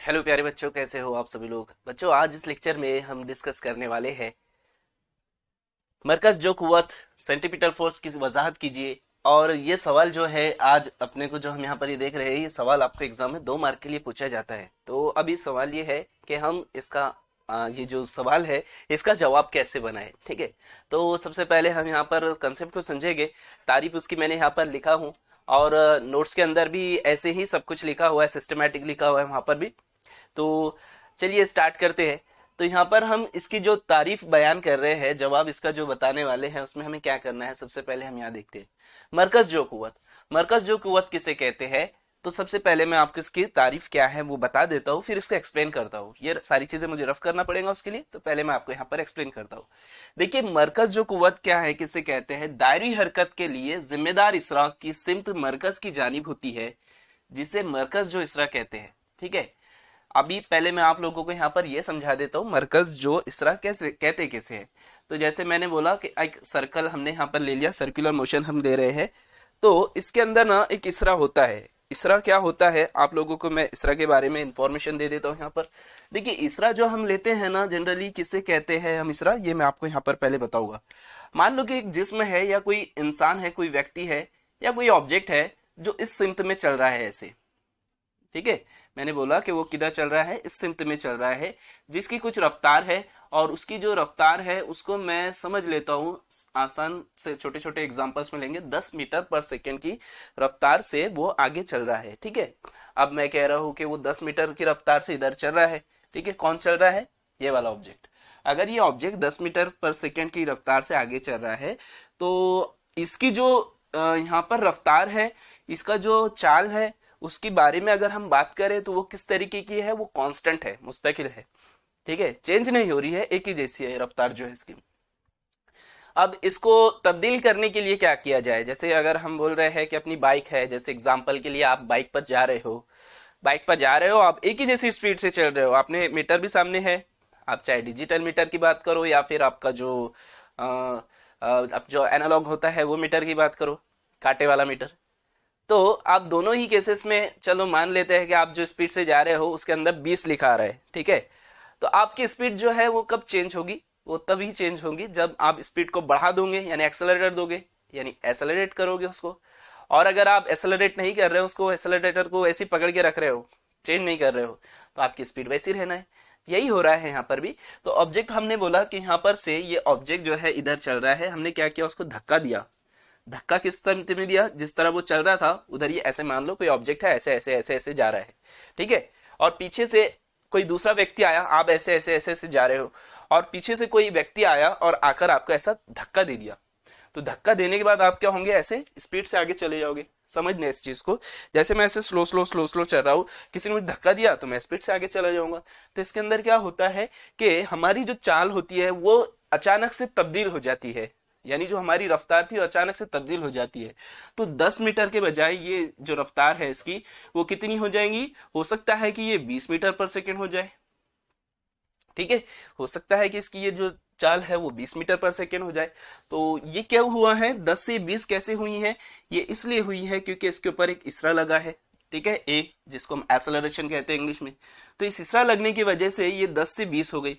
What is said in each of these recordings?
Hello प्यारे बच्चों, कैसे हो आप सभी लोग। बच्चों, आज इस लेक्चर में हम डिस्कस करने वाले हैं मरकज जो कुव्वत सेंटीपीटल फोर्स की वजाहत कीजिए। और ये सवाल जो है आज अपने को जो हम यहाँ पर ये देख रहे हैं, ये सवाल आपको एग्जाम में 2 मार्क के लिए पूछा जाता है। तो अभी सवाल ये है कि हम इसका ये जो सवाल है इसका जवाब कैसे बनाए। ठीक है, तो सबसे पहले हम यहाँ पर कंसेप्ट को समझेंगे। तारीफ उसकी मैंने यहाँ पर लिखा हूँ और नोट्स के अंदर भी ऐसे ही सब कुछ लिखा हुआ है, सिस्टमेटिक लिखा हुआ है वहां पर भी। तो चलिए स्टार्ट करते हैं। तो यहाँ पर हम इसकी जो तारीफ बयान कर रहे हैं, जवाब इसका जो बताने वाले हैं, उसमें हमें क्या करना है। सबसे पहले हम यहाँ देखते हैं मरकज जो कुव्वत। मरकज जो कुव्वत किसे कहते हैं, तो सबसे पहले मैं आपको इसकी तारीफ क्या है वो बता देता हूँ, फिर इसको एक्सप्लेन करता हूँ। ये सारी चीजें मुझे रफ करना पड़ेगा उसके लिए, तो पहले मैं आपको यहाँ पर एक्सप्लेन करता हूँ। देखिए, मरकज जो कुव्वत क्या है, किसे कहते हैं। दायरी हरकत के लिए जिम्मेदार इसरा की सिमत मरकज की जानिब होती है, जिसे मरकज जो इसरा कहते हैं। ठीक है, अभी पहले मैं आप लोगों को यहाँ पर यह समझा देता हूँ मरकज जो इसरा कैसे कहते कैसे है। तो जैसे मैंने बोला कि एक सर्कल हमने यहाँ पर ले लिया, सर्कुलर मोशन हम ले रहे हैं, तो इसके अंदर ना एक इसरा होता है। इसरा क्या होता है, आप लोगों को मैं इसरा के बारे में इंफॉर्मेशन दे देता हूँ यहाँ पर। देखिए, इसरा जो हम लेते हैं ना, जनरली किसे कहते हैं हम इसरा, ये मैं आपको यहाँ पर पहले बताऊंगा। मान लो कि एक जिस्म है या कोई इंसान है, कोई व्यक्ति है या कोई ऑब्जेक्ट है जो इस सिमत में चल रहा है ऐसे। ठीक है, मैंने बोला कि वो किधर चल रहा है, इस सिमत में चल रहा है, जिसकी कुछ रफ्तार है। और उसकी जो रफ्तार है उसको मैं समझ लेता हूँ, आसान से छोटे छोटे एग्जांपल्स में लेंगे। 10 मीटर पर सेकंड की रफ्तार से वो आगे चल रहा है। ठीक है, अब मैं कह रहा हूँ कि वो 10 मीटर की रफ्तार से इधर चल रहा है। ठीक है, कौन चल रहा है, ये वाला ऑब्जेक्ट। अगर ये ऑब्जेक्ट 10 मीटर पर सेकंड की रफ्तार से आगे चल रहा है, तो इसकी जो यहाँ पर रफ्तार है, इसका जो चाल है, उसके बारे में अगर हम बात करें तो वो किस तरीके की है, वो कांस्टेंट है, मुस्तकिल है। ठीक है, चेंज नहीं हो रही है, एक ही जैसी है रफ्तार जो है इसकी। अब इसको तब्दील करने के लिए क्या किया जाए। जैसे अगर हम बोल रहे हैं कि अपनी बाइक है, जैसे एग्जांपल के लिए आप बाइक पर जा रहे हो, बाइक पर जा रहे हो, आप एक ही जैसी स्पीड से चल रहे हो, आपने मीटर भी सामने है। आप चाहे डिजिटल मीटर की बात करो या फिर आपका जो अब जो एनालॉग होता है वो मीटर की बात करो, कांटे वाला मीटर। तो आप दोनों ही केसेस में चलो मान लेते हैं कि आप जो स्पीड से जा रहे हो उसके अंदर 20 लिखा आ रहा है। ठीक है, तो आपकी स्पीड जो है वो कब चेंज होगी, वो तभी चेंज होगी जब आप स्पीड को बढ़ा दोगे, यानी एक्सेलरेटर दोगे, यानी एक्सेलरेट करोगे उसको। और अगर आप एक्सेलरेट नहीं कर रहे हो, उसको एक्सेलरेटर को ऐसे पकड़ के रख रहे हो, चेंज नहीं कर रहे हो, तो आपकी स्पीड वैसी रहना है। यही हो रहा है यहाँ पर भी। तो ऑब्जेक्ट हमने बोला कि यहाँ पर से ये ऑब्जेक्ट जो है इधर चल रहा है, हमने क्या किया, उसको धक्का दिया। धक्का किस तरह में दिया, जिस तरह वो चल रहा था उधर ये ऐसे मान लो कोई ऑब्जेक्ट है, ऐसे ऐसे ऐसे ऐसे जा रहा है। ठीक है, और पीछे से कोई दूसरा व्यक्ति आया, आप ऐसे ऐसे ऐसे ऐसे जा रहे हो, और पीछे से कोई व्यक्ति आया और आकर आपको ऐसा धक्का दे दिया। तो धक्का देने के बाद आप क्या होंगे, ऐसे स्पीड से आगे चले जाओगे। समझने इस चीज को, जैसे मैं ऐसे स्लो स्लो स्लो स्लो चल रहा हूँ, किसी ने मुझे धक्का दिया तो मैं स्पीड से आगे चला जाऊंगा। तो इसके अंदर क्या होता है कि हमारी जो चाल होती है वो अचानक से तब्दील हो जाती है, यानी जो हमारी रफ्तार थी वो अचानक से तब्दील हो जाती है। तो 10 मीटर के बजाय ये जो रफ्तार है इसकी, वो कितनी हो जाएंगी, हो सकता है कि ये 20 मीटर पर सेकेंड हो जाए। ठीक है, हो सकता है कि इसकी ये जो चाल है वो 20 मीटर पर सेकेंड हो जाए। तो ये क्या हुआ है, 10 से 20 कैसे हुई है, ये इसलिए हुई है क्योंकि इसके ऊपर एक इसरा लगा है। ठीक है, ए, जिसको हम एक्सेलरेशन कहते हैं इंग्लिश में। तो इस इसरा लगने की वजह से ये 10 से 20 हो गई।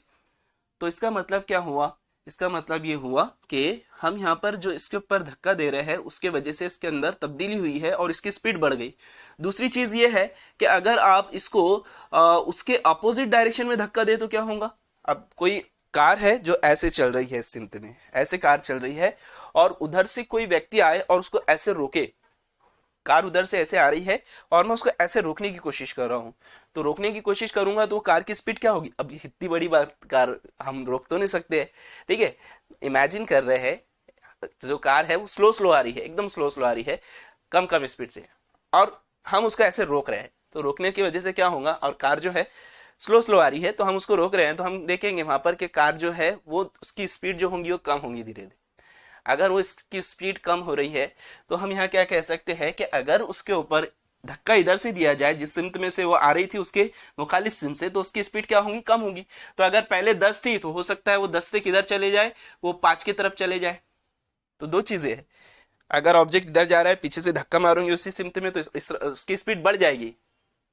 तो इसका मतलब क्या हुआ, इसका मतलब ये हुआ कि हम यहाँ पर जो इसके ऊपर धक्का दे रहे हैं उसके वजह से इसके अंदर तब्दीली हुई है और इसकी स्पीड बढ़ गई। दूसरी चीज ये है कि अगर आप इसको उसके अपोजिट डायरेक्शन में धक्का दे तो क्या होगा। अब कोई कार है जो ऐसे चल रही है, इस सिमत में ऐसे कार चल रही है, और उधर से कोई व्यक्ति आए और उसको ऐसे रोके। कार उधर से ऐसे आ रही है और मैं उसको ऐसे रोकने की कोशिश कर रहा हूँ। तो रोकने की कोशिश करूंगा तो कार की स्पीड क्या होगी। अब इतनी बड़ी बात, कार हम रोक तो नहीं सकते है। ठीक है, इमेजिन कर रहे हैं जो कार है वो स्लो स्लो आ रही है, एकदम स्लो स्लो आ रही है, कम कम स्पीड से, और हम उसको ऐसे रोक रहे हैं। तो रोकने की वजह से क्या होगा, और कार जो है स्लो स्लो आ रही है तो हम उसको रोक रहे हैं, तो हम देखेंगे वहां पर कि कार जो है वो उसकी स्पीड जो होंगी वो कम होंगी धीरे धीरे। अगर वो इसकी स्पीड कम हो रही है तो हम यहाँ क्या कह सकते हैं कि अगर उसके ऊपर धक्का इधर से दिया जाए, जिस सिमत में से वो आ रही थी उसके मुखालिफ सिम से, तो उसकी स्पीड क्या होगी, कम होगी। तो अगर पहले 10 थी तो हो सकता है वो 10 से किधर चले जाए, वो 5 की तरफ चले जाए। तो दो चीजें हैं, अगर ऑब्जेक्ट इधर जा रहा है, पीछे से धक्का मारूंगी उसी सिमत में, तो उसकी स्पीड बढ़ जाएगी।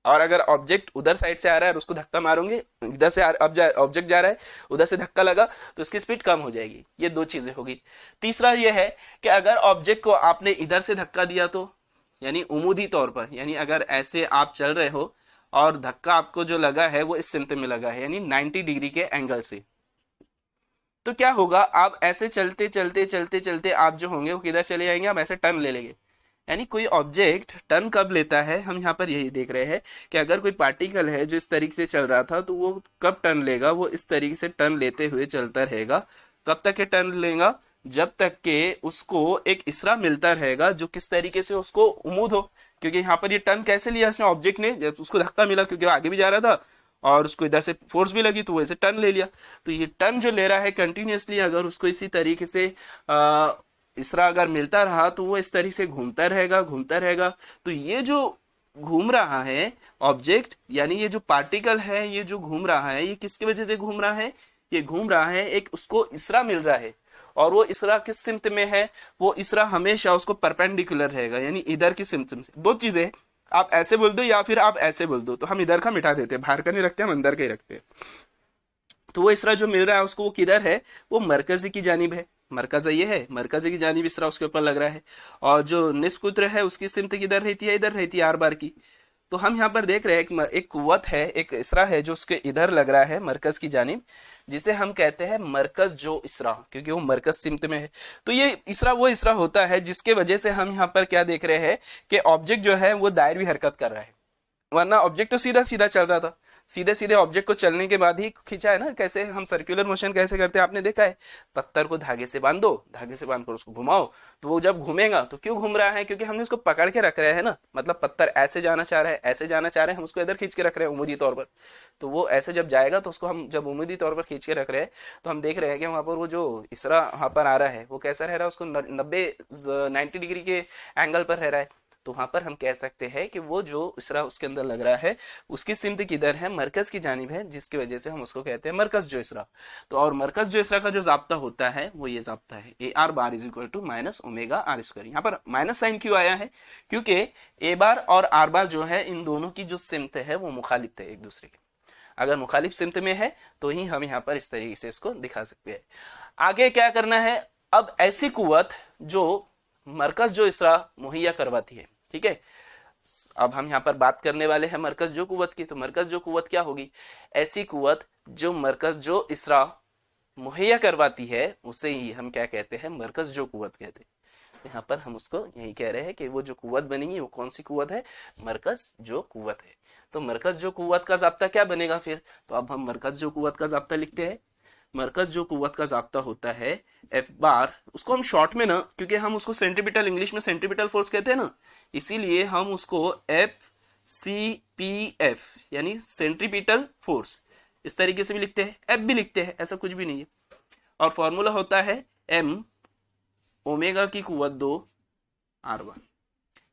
और अगर ऑब्जेक्ट उधर साइड से आ रहा है और उसको धक्का मारूंगी, इधर से ऑब्जेक्ट जा रहा है, उधर से धक्का लगा तो उसकी स्पीड कम हो जाएगी। ये दो चीजें होगी। तीसरा ये है कि अगर ऑब्जेक्ट को आपने इधर से धक्का दिया तो, यानी उमूदी तौर पर, यानी अगर ऐसे आप चल रहे हो और धक्का आपको जो लगा है वो इस सिमत में लगा है, यानी 90 डिग्री के एंगल से, तो क्या होगा, आप ऐसे चलते चलते चलते चलते आप जो होंगे वो किधर चले जाएंगे, आप ऐसे टर्न ले लेंगे। यानी कोई ऑब्जेक्ट टर्न कब लेता है, हम यहाँ पर यही देख रहे हैं कि अगर कोई पार्टिकल है जो इस तरीके से चल रहा था तो वो कब टर्न लेगा, वो इस तरीके से टर्न लेते हुए चलता रहेगा। कब तक ये टर्न लेगा, जब तक के उसको एक इसरा मिलता रहेगा जो किस तरीके से उसको उम्मीद हो, क्योंकि यहाँ पर ये टर्न कैसे लिया इसने, ऑब्जेक्ट ने जब उसको धक्का मिला क्योंकि वो आगे भी जा रहा था और उसको इधर से फोर्स भी लगी तो वो ऐसे टर्न ले लिया। तो ये टर्न जो ले रहा है कंटिन्यूअसली, अगर उसको इसी तरीके से इसरा अगर मिलता रहा तो वो इस तरीके से घूमता रहेगा घूमता रहेगा। तो ये जो घूम रहा है ऑब्जेक्ट, यानी ये जो पार्टिकल है ये जो घूम रहा है, ये किसकी वजह से घूम रहा है, ये घूम रहा है एक उसको इसरा मिल रहा है। और वो इसरा किस सिमत में है, वो इसरा हमेशा उसको परपेंडिकुलर रहेगा, यानी इधर की सिमत में। दो चीजें, आप ऐसे बोल दो या फिर आप ऐसे बोल दो, तो हम इधर का मिटा देते हैं, बाहर का नहीं रखते, हम अंदर का ही रखते हैं। तो वो इसरा जो मिल रहा है उसको, वो किधर है, वो मरकजी की जानिब है। मरकज ये है, मरकजी की जानिब इसरा उसके ऊपर लग रहा है। और जो निस्फ कुत्र है उसकी सिमत किधर रहती है, इधर रहती है आर बार की। तो हम यहाँ पर देख रहे हैं एक कुव्वत है, एक इसरा है जो उसके इधर लग रहा है मरकज की जानिब, जिसे हम कहते हैं मरकज जो इसरा, क्योंकि वो मरकज सिमत में है। तो ये इसरा वो इसरा होता है जिसके वजह से हम यहाँ पर क्या देख रहे हैं कि ऑब्जेक्ट जो है वो दायरवी हरकत कर रहा है, वरना ऑब्जेक्ट तो सीधा सीधा चल रहा था। सीधे सीधे ऑब्जेक्ट को चलने के बाद ही खींचा है ना, कैसे हम सर्कुलर मोशन कैसे करते हैं आपने देखा है, पत्थर को धागे से बांध दो, धागे से बांध कर उसको घुमाओ, तो वो जब घूमेगा तो क्यों घूम रहा है, क्योंकि हमने उसको पकड़ के रख रहे हैं ना, मतलब पत्थर ऐसे जाना चाह रहा है ऐसे जाना चाह रहे हैं, हम उसको इधर खींच के रख रहे हैं उम्मीदी तौर पर। तो वो ऐसे जब जाएगा तो उसको हम जब उम्मीदी तौर पर खींच के रख रहे हैं तो हम देख रहे हैं कि वहां पर वो जो इसरा वहां पर आ रहा है वो कैसा रह रहा है, उसको 90 डिग्री के एंगल पर रह रहा है। तो वहां पर हम कह सकते हैं कि वो जो इसरा उसके अंदर लग रहा है उसकी सिमत किधर है, मरकज की जानिब है, जिसकी वजह से हम उसको कहते हैं मरकज जो इसरा। तो और मरकज जो इसरा का जो जाब्ता होता है वो ये जाब्ता है, A R bar is equal to minus omega R square. यहाँ पर माइनस साइन क्यों आया है, क्योंकि ए बार और आर बार जो है इन दोनों की जो सिमत है वो मुखालिफ है एक दूसरे के। अगर मुखालिफ सिमत में है तो ही हम यहाँ पर इस तरीके से इसको दिखा सकते हैं। आगे क्या करना है, अब ऐसी कुव्वत जो मरकज जो इसरा मुहैया करवाती है, ठीक है। अब हम यहाँ पर बात करने वाले हैं मरकज जो कुव्वत की। तो मरकज जो कुव्वत क्या होगी, ऐसी कुव्वत जो मरकज जो इसरा मुहैया करवाती है उसे ही हम क्या कहते हैं, मरकज जो कुव्वत कहते हैं। यहाँ पर हम उसको यही कह रहे हैं कि वो जो कुव्वत बनेगी वो कौन सी कुव्वत है, मरकज जो कुव्वत है। तो मरकज जो कुव्वत का जाब्ता क्या बनेगा फिर, तो अब हम मरकज जो कुव्वत का जाब्ता लिखते हैं। मरकज जो कुव्वत का जाब्ता होता है एफ बार, उसको हम शॉर्ट में ना, क्योंकि हम उसको सेंट्रीपिटल, इंग्लिश में सेंट्रीपिटल फोर्स कहते हैं ना, इसीलिए हम उसको एफ सी पी एफ यानी सेंट्रीपिटल फोर्स इस तरीके से भी लिखते हैं, एफ भी लिखते हैं, ऐसा कुछ भी नहीं है। और फॉर्मूला होता है एम ओमेगा की कुव्वत 2 R1।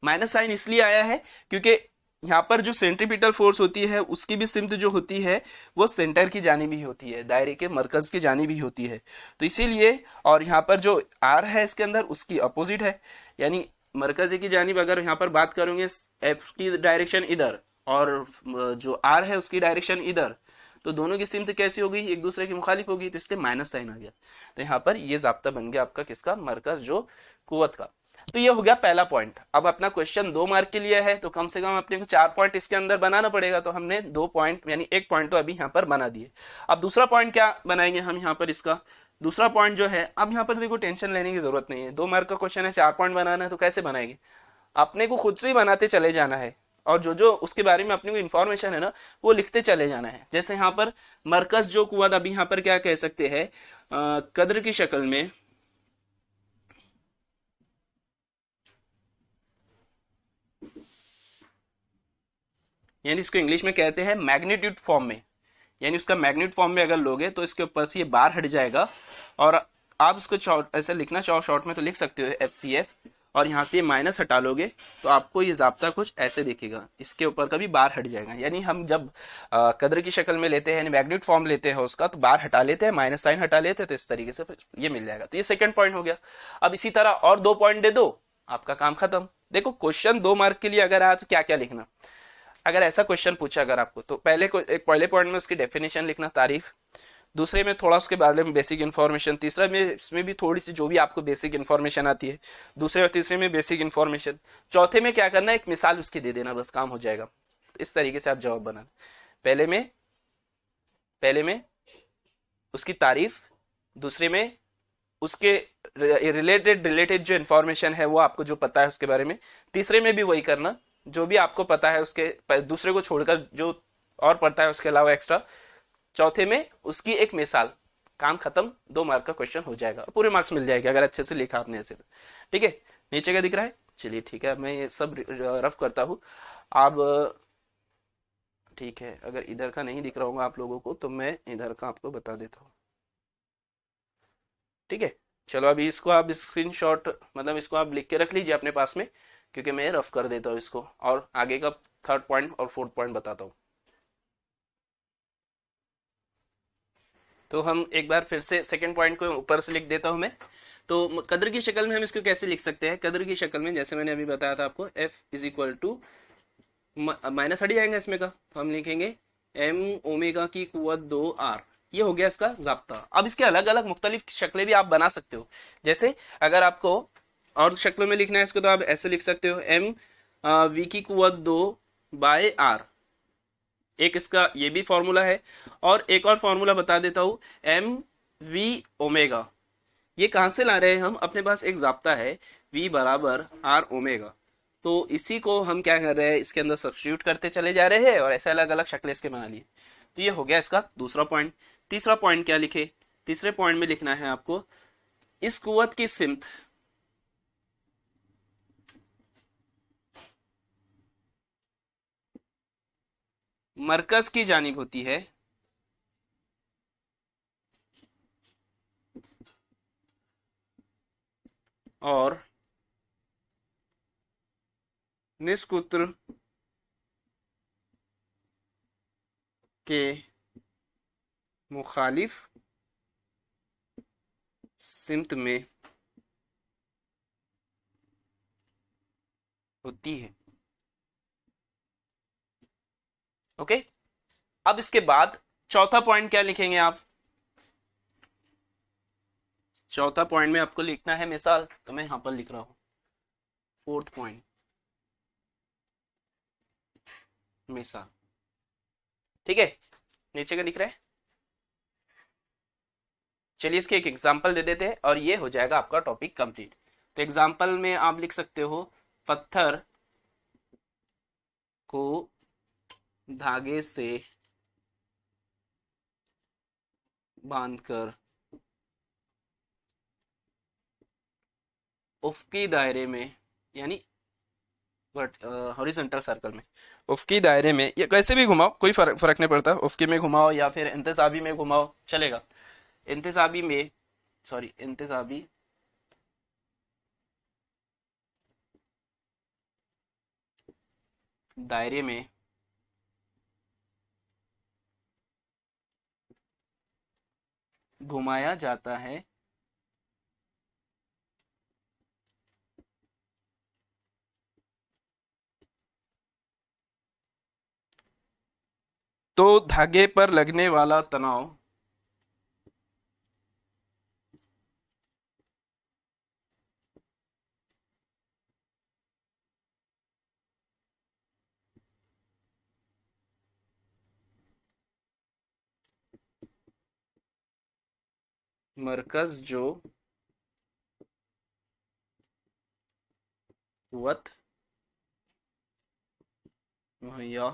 माइनस साइन इसलिए आया है क्योंकि यहाँ पर जो सेंट्रीपिटल फोर्स होती है उसकी भी सिमत जो होती है वो सेंटर की जानिब ही होती है, दायरे के मरकज की जानिब ही होती है, तो इसीलिए। और यहाँ पर जो आर है इसके अंदर उसकी अपोजिट है, यानी मरकज की जानिब अगर यहाँ पर बात करेंगे एफ की डायरेक्शन इधर और जो आर है उसकी डायरेक्शन इधर, तो दोनों की सिमत कैसी होगी, एक दूसरे की मुखालिफ होगी, तो इसलिए माइनस साइन आ गया। तो यहाँ पर ये जाब्ता बन गया आपका किसका, मरकज जो कुव्वत का। तो ये हो गया पहला पॉइंट। अब अपना क्वेश्चन 2 मार्क के लिए है तो कम से कम अपने को 4 पॉइंट इसके अंदर बनाना पड़ेगा, तो हमने 2 पॉइंट यानी 1 पॉइंट तो अभी यहाँ पर बना दिए। अब दूसरा पॉइंट क्या बनाएंगे हम यहाँ पर, इसका दूसरा पॉइंट जो है, अब यहाँ पर देखो टेंशन लेने की जरूरत नहीं है, 2 मार्क का क्वेश्चन है, 4 पॉइंट बनाना है, तो कैसे बनाएंगे, अपने को खुद से ही बनाते चले जाना है और जो जो उसके बारे में अपने को इन्फॉर्मेशन है ना वो लिखते चले जाना है। जैसे यहाँ पर मरकज जो कुव्वत, अभी यहाँ पर क्या कह सकते हैं, कद्र की शक्ल में, यानी इसको इंग्लिश में कहते हैं मैग्नीट्यूड फॉर्म में, यानी उसका मैग्नीट्यूड फॉर्म में अगर लोगे तो इसके ऊपर से ये बार हट जाएगा और आप इसको ऐसे लिखना चाहो शॉर्ट में तो लिख सकते हो एफ सी एफ, और यहाँ से ये माइनस हटा लोगे तो आपको ये जाब्ता कुछ ऐसे दिखेगा, इसके ऊपर का भी बार हट जाएगा। यानी हम जब कद्र की शक्ल में लेते हैं, मैग्नीट्यूड फॉर्म लेते हैं उसका, तो बार हटा लेते हैं, माइनस साइन हटा लेते हैं, तो इस तरीके से ये मिल जाएगा। तो ये सेकंड पॉइंट हो गया। अब इसी तरह और 2 पॉइंट दे दो, आपका काम खत्म। देखो क्वेश्चन 2 मार्क के लिए अगर आया तो क्या क्या लिखना, अगर ऐसा क्वेश्चन पूछा अगर आपको, तो पहले पॉइंट में उसकी डेफिनेशन लिखना, तारीफ, दूसरे में थोड़ा उसके बारे में बेसिक इन्फॉर्मेशन, तीसरा में इसमें भी थोड़ी सी जो भी आपको बेसिक इन्फॉर्मेशन आती है, दूसरे और तीसरे में बेसिक इन्फॉर्मेशन, चौथे में क्या करना है, एक मिसाल उसकी दे देना, बस काम हो जाएगा। तो इस तरीके से आप जवाब बनाना। पहले में उसकी तारीफ, दूसरे में उसके रिलेटेड जो इन्फॉर्मेशन है वो आपको जो पता है उसके बारे में, तीसरे में भी वही करना जो भी आपको पता है उसके दूसरे को छोड़कर जो और पता है उसके अलावा एक्स्ट्रा, चौथे में उसकी एक मिसाल, काम खत्म, 2 मार्क का क्वेश्चन हो जाएगा, पूरे मार्क्स मिल जाएंगे अगर अच्छे से लिखा आपने ऐसे। ठीक है, नीचे का दिख रहा है, चलिए ठीक है, मैं ये सब रफ करता हूँ। अब ठीक है, अगर इधर का नहीं दिख रहा होगा आप लोगों को तो मैं इधर का आपको बता देता हूँ। ठीक है, चलो अभी इसको आप स्क्रीनशॉट, मतलब इसको आप लिख के रख लीजिए अपने पास में, क्योंकि मैं रफ कर देता हूँ इसको और आगे का 3rd पॉइंट और 4th पॉइंट बताता हूँ। तो हम एक बार फिर से 2nd पॉइंट को ऊपर से लिख देता हूँ मैं। तो कदर की शक्ल में हम इसको कैसे लिख सकते हैं, कदर की शक्ल में जैसे मैंने अभी बताया था आपको, F is equal to, minus हट जाएगा इसमें का, तो हम लिखेंगे m ओमेगा की कुवत 2r, ये हो गया इसका जाब्ता। अब इसके अलग अलग मुख्तलिफ शक्लें भी आप बना सकते हो, जैसे अगर आपको और शक्लों में लिखना है इसको तो आप ऐसे लिख सकते हो, m v की कुवत 2 बाय r, एक इसका ये भी फॉर्मूला है। और एक और फॉर्मूला बता देता हूं, एम वी ओमेगा, ये कहां से ला रहे हैं हम, अपने पास एक जाब्ता है v बराबर r ओमेगा, तो इसी को हम क्या कर रहे हैं, इसके अंदर सब्स्टिट्यूट करते चले जा रहे हैं और ऐसे अलग अलग शक्लें इसके बना लिए। तो ये हो गया इसका दूसरा पॉइंट। तीसरा पॉइंट क्या लिखे, तीसरे पॉइंट में लिखना है आपको, इस कुव्वत की सिमत मरकज की जानिब होती है और निष्कुत्र के मुखालिफ सिमत में होती है। ओके, अब इसके बाद चौथा पॉइंट क्या लिखेंगे आप, चौथा पॉइंट में आपको लिखना है मिसाल, तो मैं यहां पर लिख रहा हूं 4th पॉइंट, मिसाल। ठीक है, नीचे का दिख रहा है, चलिए इसके एक एग्जांपल दे देते हैं और ये हो जाएगा आपका टॉपिक कंप्लीट। तो एग्जांपल में आप लिख सकते हो, पत्थर को धागे से बांधकर उफकी दायरे में, यानी हॉरिजॉन्टल सर्कल में, उफकी दायरे में, या कैसे भी घुमाओ कोई फर्क नहीं पड़ता, उफकी में घुमाओ या फिर इंतसाबी में घुमाओ चलेगा, इंतसाबी में, सॉरी इंतसाबी दायरे में घुमाया जाता है तो धागे पर लगने वाला तनाव मरकज जो कुव्वत मुहैया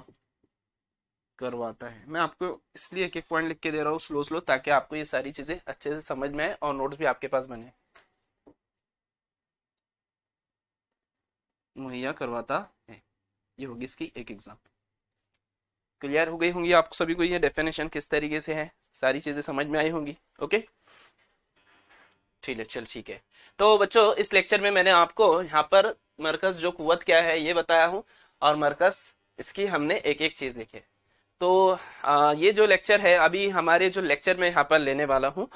करवाता है। मैं आपको इसलिए एक एक पॉइंट लिख के दे रहा हूँ स्लो स्लो, ताकि आपको ये सारी चीजें अच्छे से समझ में आए और नोट्स भी आपके पास बने। मुहैया करवाता है, ये होगी इसकी एक एग्जाम। क्लियर हो गई होंगी आप सभी को ये डेफिनेशन किस तरीके से है, सारी चीजें समझ में आई होंगी। ओके ठीक है, चल ठीक है। तो बच्चों इस लेक्चर में मैंने आपको यहाँ पर मरकज जो कुव्वत क्या है ये बताया हूँ, और मरकज इसकी हमने एक एक चीज लिखी है। तो ये जो लेक्चर है, अभी हमारे जो लेक्चर में यहाँ पर लेने वाला हूँ,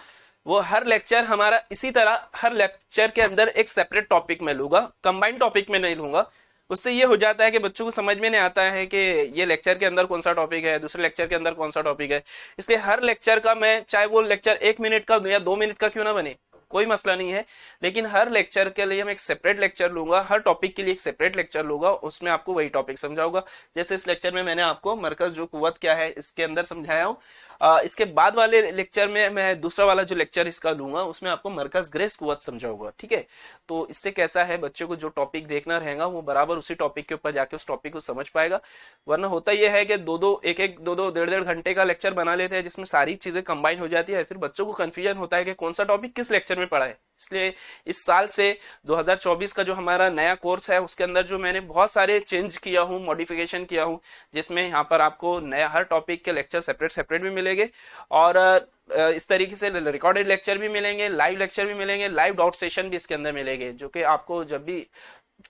वो हर लेक्चर हमारा इसी तरह, हर लेक्चर के अंदर एक सेपरेट टॉपिक में लूंगा, कंबाइंड टॉपिक में नहीं लूंगा। उससे ये हो जाता है कि बच्चों को समझ में नहीं आता है कि ये लेक्चर के अंदर कौन सा टॉपिक है, दूसरे लेक्चर के अंदर कौन सा टॉपिक है। इसलिए हर लेक्चर का मैं, चाहे वो लेक्चर 1 मिनट का या 2 मिनट का क्यों ना बने, कोई मसला नहीं है, लेकिन हर लेक्चर के लिए मैं एक सेपरेट लेक्चर लूंगा, हर टॉपिक के लिए एक सेपरेट लेक्चर लूंगा, उसमें आपको वही टॉपिक समझाऊंगा। जैसे इस लेक्चर में मैंने आपको मरकज जो कुव्वत क्या है इसके अंदर समझाया हूँ। इसके बाद वाले लेक्चर में मैं दूसरा वाला जो लेक्चर इसका लूंगा उसमें आपको मरकज ग्रेस कुव्वत समझाऊंगा, ठीक है। तो इससे कैसा है, बच्चे को जो टॉपिक देखना रहेगा वो बराबर उसी टॉपिक के ऊपर जाके उस टॉपिक को समझ पाएगा। वरना होता यह है कि दो दो एक एक दो दो डेढ़ डेढ़ घंटे का लेक्चर बना लेते हैं जिसमें सारी चीजें कंबाइन हो जाती है, फिर बच्चों को कंफ्यूजन होता है कि कौन सा टॉपिक किस लेक्चर में पढ़ा है। इसलिए इस साल से 2024 का जो हमारा नया कोर्स है उसके अंदर जो मैंने बहुत सारे चेंज किया हूँ, मॉडिफिकेशन किया हूँ, जिसमें यहाँ पर आपको नया हर टॉपिक के लेक्चर सेपरेट सेपरेट भी मिलेंगे, और इस तरीके से रिकॉर्डेड लेक्चर भी मिलेंगे, लाइव लेक्चर भी मिलेंगे, लाइव डाउट सेशन भी इसके अंदर मिलेंगे, जो कि आपको जब भी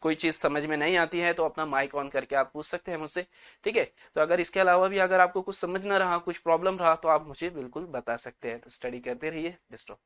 कोई चीज समझ में नहीं आती है तो अपना माइक ऑन करके आप पूछ सकते हैं मुझसे, ठीक है। तो अगर इसके अलावा भी अगर आपको कुछ समझ ना रहा, कुछ प्रॉब्लम रहा, तो आप मुझे बिल्कुल बता सकते हैं। तो स्टडी करते रहिए, बेस्ट ऑफ